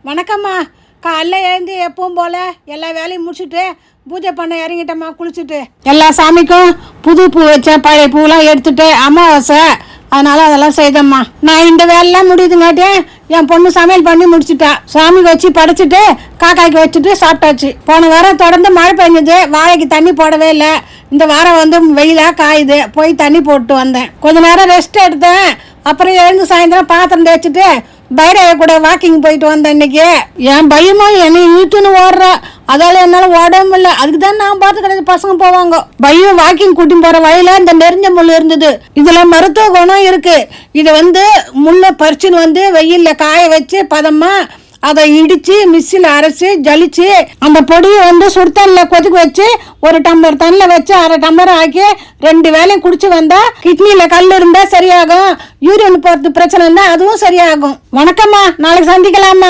வணக்கம்மா. காலைல எழுந்து எப்பவும் போல் எல்லா வேலையும் முடிச்சுட்டு பூஜை பண்ண இறங்கிட்டம்மா. குளிச்சுட்டு எல்லா சாமிக்கும் புது பூ வச்சேன், பழைய பூவெலாம் எடுத்துட்டு அமாவாசை அதனால் அதெல்லாம் செய்தம்மா. நான் இந்த வேலைலாம் முடியுதுங்காட்டி என் பொண்ணு சமையல் பண்ணி முடிச்சுட்டா. சாமிக்கு வச்சு படைச்சிட்டு காக்காய்க்கு வச்சுட்டு சாப்பிட்டாச்சு. போன வாரம் தொடர்ந்து மழை பெஞ்சது, வாழைக்கு தண்ணி போடவே இல்லை. இந்த வாரம் வெயிலாக காயுது, போய் தண்ணி போட்டு வந்தேன். கொஞ்ச நேரம் ரெஸ்ட் எடுத்தேன். அப்புறம் எழுந்து சாயந்தரம் பாத்திரம் தேய்ச்சிட்டு பைரவ கூட வாக்கிங் போயிட்டு வந்தேன். இன்னைக்கு என் பையமா என்னை இழுத்துன்னு ஓடுறா, அதால என்னால் ஓடவும் இல்லை. அதுக்கு தான் நான் பார்த்து கிடையாது, பசங்க போவாங்க. பையன் வாக்கிங் கூட்டின்னு போகிற வழியில் இந்த நெறிஞ்ச முள் இருந்தது. இதில் மருத்துவ குணம் இருக்கு. இதை முள்ளை பறிச்சுன்னு வெயிலில் காய வச்சு பதமாக அதை இடித்து மிக்சியில் அரைச்சி ஜலிச்சு அந்த பொடியை சுடுதண்ணில் கொதிக்க வச்சு ஒரு டம்ளர் தண்ணியில் வச்சு அரை டம்ளர் ஆக்கி 2 வேளையும் குடிச்சு வந்தால் கிட்னியில் கல் இருந்தால் சரியாகும். யூரின் போகிறது பிரச்சனை இருந்தால் அதுவும் சரியாகும். வணக்கம்மா, நாளைக்கு சந்திக்கலாமா?